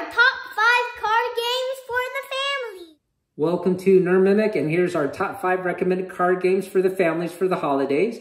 top 5 card games for the family. Welcome to Nerd Mimic, and here's our top 5 recommended card games for the families for the holidays.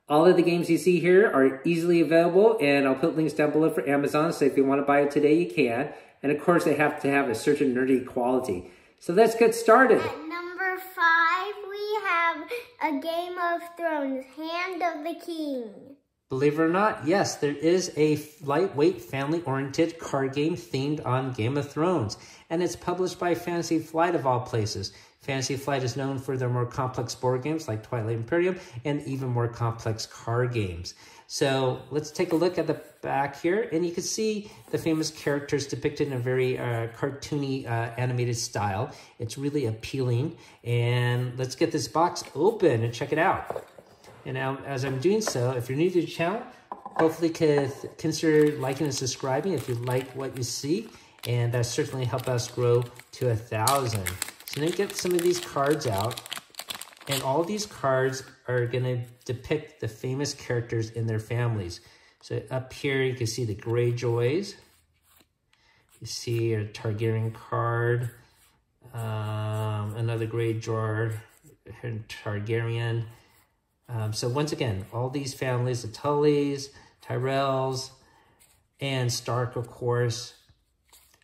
All of the games you see here are easily available, and I'll put links down below for Amazon, so if you want to buy it today, you can. And of course, they have to have a certain nerdy quality. So let's get started. At number 5, we have A Game of Thrones, Hand of the King. Believe it or not, yes, there is a lightweight, family-oriented card game themed on Game of Thrones, and it's published by Fantasy Flight of all places. Fantasy Flight is known for their more complex board games like Twilight Imperium and even more complex card games. So let's take a look at the back here, and you can see the famous characters depicted in a very cartoony animated style. It's really appealing, and let's get this box open and check it out. And now, as I'm doing so, if you're new to the channel, hopefully consider liking and subscribing if you like what you see, and that certainly help us grow to 1,000. So then get some of these cards out, and all of these cards are going to depict the famous characters in their families. So up here, you can see the Greyjoys. You see a Targaryen card, another Greyjoy, Targaryen. So once again, all these families, the Tullys, Tyrells, and Stark, of course.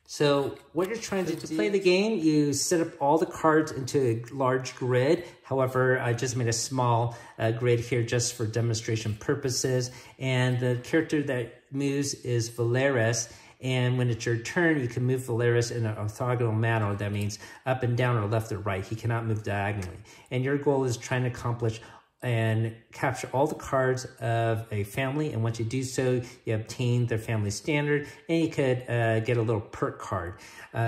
So what you're trying to do to play the game, you set up all the cards into a large grid. However, I just made a small grid here just for demonstration purposes. And the character that moves is Velaris. And when it's your turn, you can move Velaris in an orthogonal manner. That means up and down or left or right. He cannot move diagonally. And your goal is trying to accomplish and capture all the cards of a family, and once you do so, you obtain their family standard, and you could get a little perk card.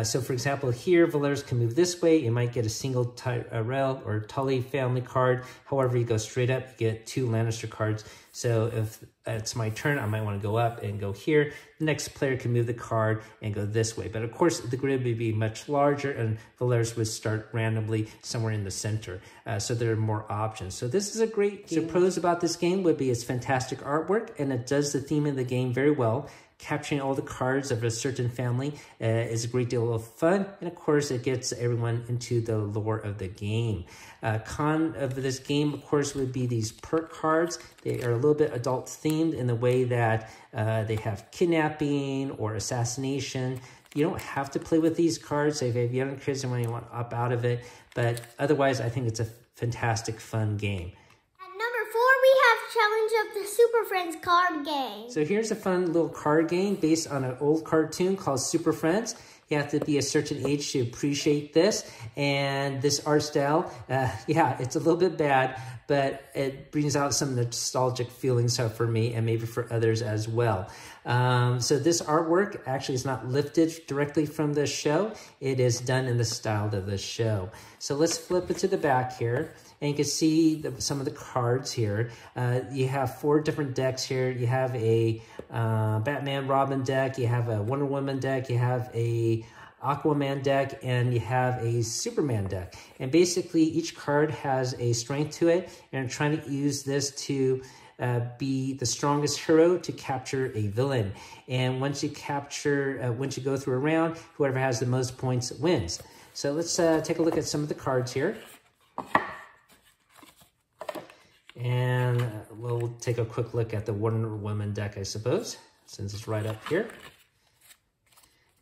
So for example, here, Velaris can move this way. You might get a single Tyrell or Tully family card. However, you go straight up, you get 2 Lannister cards. So if it's my turn, I might want to go up and go here. The next player can move the card and go this way. But of course, the grid would be much larger, and Velaris would start randomly somewhere in the center. So there are more options. So this is a great game. The pros about this game would be its fantastic artwork, and it does the theme of the game very well. Capturing all the cards of a certain family is a great deal of fun. And of course, it gets everyone into the lore of the game. Con of this game, of course, would be these perk cards. They are a little bit adult themed in the way that they have kidnapping or assassination. You don't have to play with these cards. So if you have young kids and you want to opt out of it. But otherwise, I think it's a fantastic, fun game. Challenge of the Super Friends card game. So here's a fun little card game based on an old cartoon called Super Friends. You have to be a certain age to appreciate this. And this art style, yeah, it's a little bit bad, but it brings out some nostalgic feelings for me and maybe for others as well. So this artwork actually is not lifted directly from the show. It is done in the style of the show. So let's flip it to the back here. And you can see some of the cards here. You have 4 different decks here. You have a Batman Robin deck. You have a Wonder Woman deck. You have a Aquaman deck, and you have a Superman deck. And basically, each card has a strength to it, and I'm trying to use this to be the strongest hero to capture a villain. And once you capture, once you go through a round, whoever has the most points wins. So let's take a look at some of the cards here. And we'll take a quick look at the Wonder Woman deck, I suppose, since it's right up here.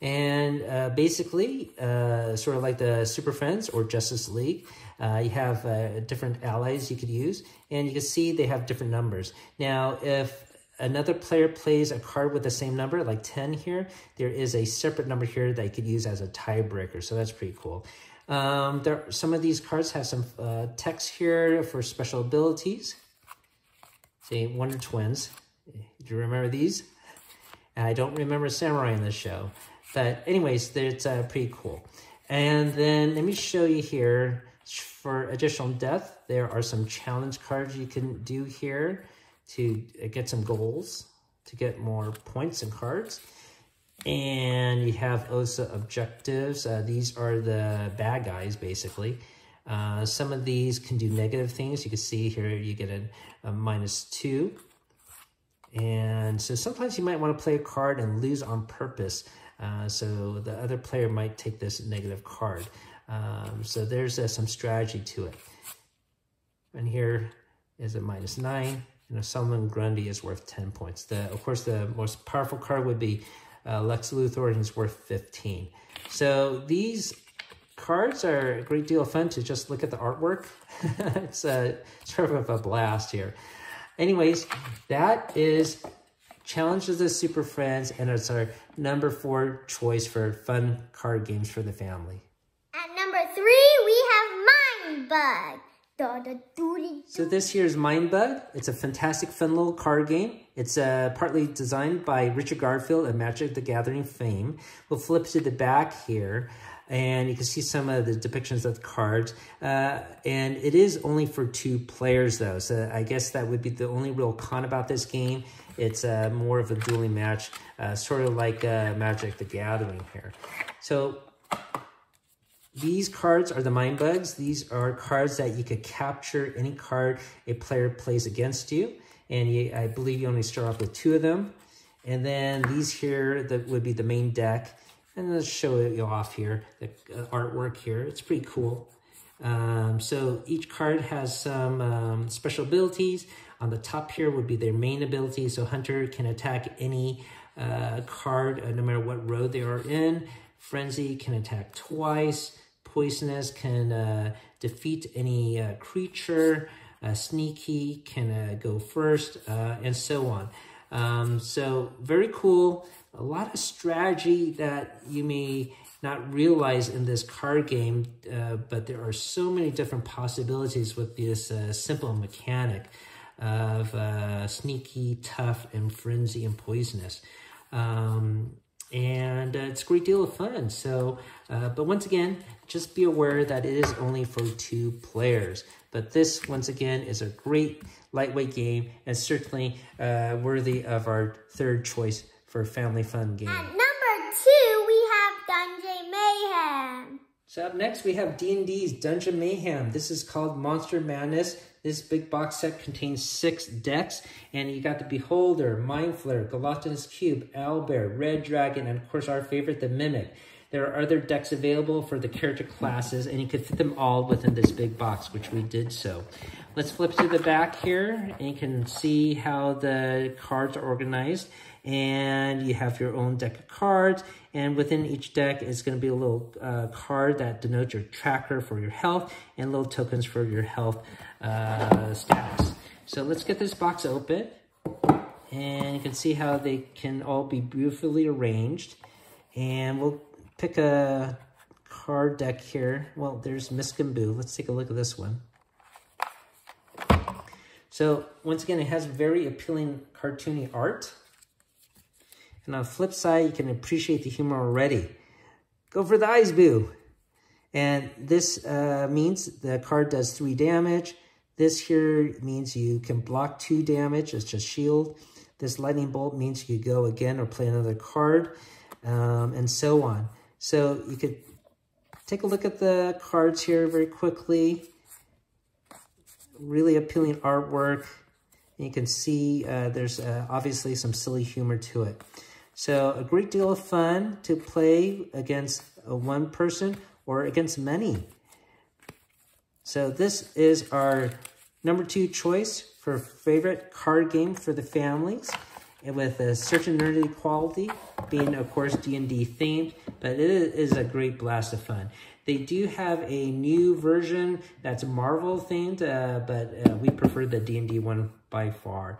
And basically, sort of like the Super Friends or Justice League, you have different allies you could use, and you can see they have different numbers. Now, if another player plays a card with the same number, like 10 here, there is a separate number here that you could use as a tiebreaker, so that's pretty cool. Some of these cards have some text here for special abilities. Say Wonder Twins. Do you remember these? I don't remember Samurai in this show. But anyways, it's pretty cool. And then let me show you here, for additional depth, there are some challenge cards you can do here to get some goals, to get more points and cards. And you have also objectives. These are the bad guys, basically. Some of these can do negative things. You can see here you get a -2. And so sometimes you might want to play a card and lose on purpose So the other player might take this negative card. So there's some strategy to it. And here is a -9. You know, Solomon Grundy is worth 10 points. Of course, the most powerful card would be Lex Luthor, and he's worth 15. So these cards are a great deal of fun to just look at the artwork. It's sort of a blast here. Anyways, that is Challenge of the Super Friends, and it's our number 4 choice for fun card games for the family. At number 3, we have Mindbug. So this here is Mindbug. It's a fantastic, fun little card game. It's partly designed by Richard Garfield of Magic the Gathering fame. We'll flip to the back here, and you can see some of the depictions of the cards. And it is only for 2 players, though. So I guess that would be the only real con about this game. It's more of a dueling match, sort of like Magic the Gathering here. So these cards are the Mindbugs. These are cards that you could capture any card a player plays against you. And I believe you only start off with 2 of them. And then these here that would be the main deck. And let's show you off here, the artwork here. It's pretty cool. So each card has some special abilities. On the top here would be their main ability. So Hunter can attack any card no matter what row they are in. Frenzy can attack twice. Poisonous can defeat any creature. Sneaky can go first, and so on. So very cool. A lot of strategy that you may not realize in this card game, but there are so many different possibilities with this simple mechanic of sneaky, tough, and frenzy, and poisonous. And it's a great deal of fun. So, but once again, just be aware that it is only for 2 players. But this, once again, is a great lightweight game and certainly worthy of our 3rd choice for family fun game. At number 2, we have Dungeon Mayhem. So up next, we have D&D's Dungeon Mayhem. This is called Monster Madness. This big box set contains 6 decks, and you got the Beholder, Mind Flayer, Galactus Cube, Owlbear, Red Dragon, and of course our favorite, the Mimic. There are other decks available for the character classes, and you can fit them all within this big box, which we did so. Let's flip to the back here, and you can see how the cards are organized. And you have your own deck of cards, and within each deck is going to be a little card that denotes your tracker for your health and little tokens for your health stats. So let's get this box open, and you can see how they can all be beautifully arranged. And we'll pick a card deck here. Well, there's Miskin Boo. Let's take a look at this one. So once again, it has very appealing cartoony art. And on the flip side, you can appreciate the humor already. Go for the eyes, Boo. And this means the card does 3 damage. This here means you can block 2 damage. It's just shield. This lightning bolt means you go again or play another card, and so on. So you could take a look at the cards here very quickly. Really appealing artwork. And you can see there's obviously some silly humor to it. So a great deal of fun to play against one person or against many. So this is our number 2 choice for favorite card game for the families, and with a certain nerdy quality, being of course D&D themed, but it is a great blast of fun. They do have a new version that's Marvel themed, but we prefer the D&D one by far.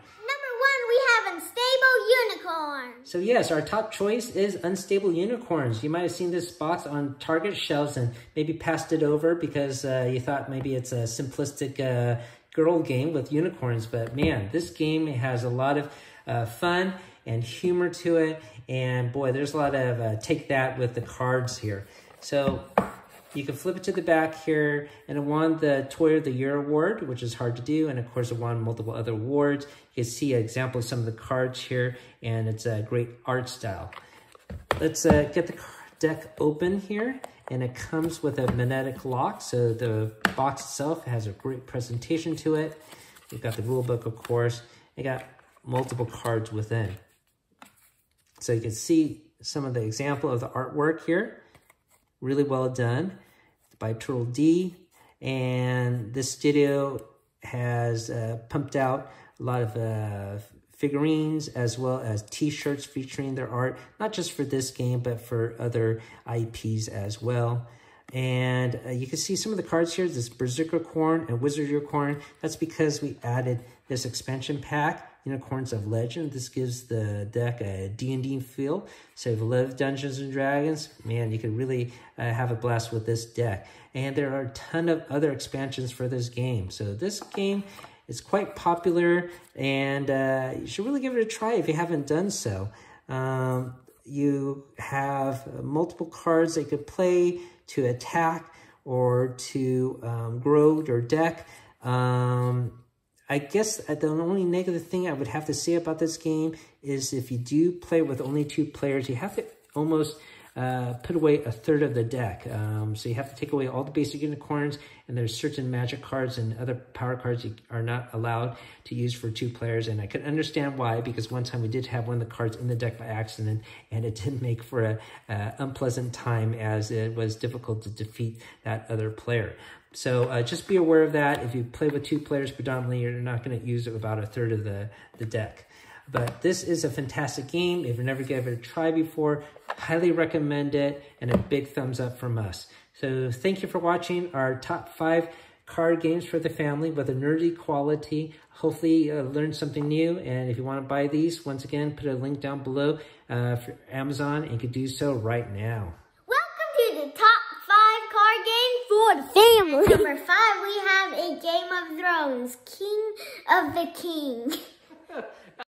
So yes, our top choice is Unstable Unicorns. You might have seen this box on Target shelves and maybe passed it over because you thought maybe it's a simplistic girl game with unicorns. But man, this game has a lot of fun and humor to it. And boy, there's a lot of take that with the cards here. So you can flip it to the back here, and it won the Toy of the Year award, which is hard to do, and of course it won multiple other awards. You can see an example of some of the cards here, and it's a great art style. Let's get the deck open here, and it comes with a magnetic lock, so the box itself has a great presentation to it. You've got the rule book, of course. You got multiple cards within. So you can see some of the example of the artwork here. Really well done by Turtle D. And this studio has pumped out a lot of figurines as well as t-shirts featuring their art, not just for this game, but for other IPs as well. And you can see some of the cards here, this Berserkercorn and Wizard Unicorn. That's because we added this expansion pack, Unicorns of Legend. This gives the deck a D&D feel. So if you love Dungeons & Dragons, man, you could really have a blast with this deck. And there are a ton of other expansions for this game. So this game is quite popular, and you should really give it a try if you haven't done so. You have multiple cards that you could play to attack or to grow your deck. I guess the only negative thing I would have to say about this game is if you do play with only 2 players, you have to almost put away a third of the deck. So you have to take away all the basic unicorns, and there's certain magic cards and other power cards you are not allowed to use for 2 players. And I can understand why, because one time we did have one of the cards in the deck by accident, and it did make for a unpleasant time as it was difficult to defeat that other player. So just be aware of that. If you play with 2 players predominantly, you're not going to use about a third of the deck. But this is a fantastic game. If you've never given it a try before, highly recommend it, and a big thumbs up from us. So thank you for watching our top 5 card games for the family with a nerdy quality. Hopefully you learned something new, and if you want to buy these, once again, put a link down below for Amazon, and you can do so right now. Welcome to the top 5 card game for the family. Number 5, we have a Game of Thrones, King of the King.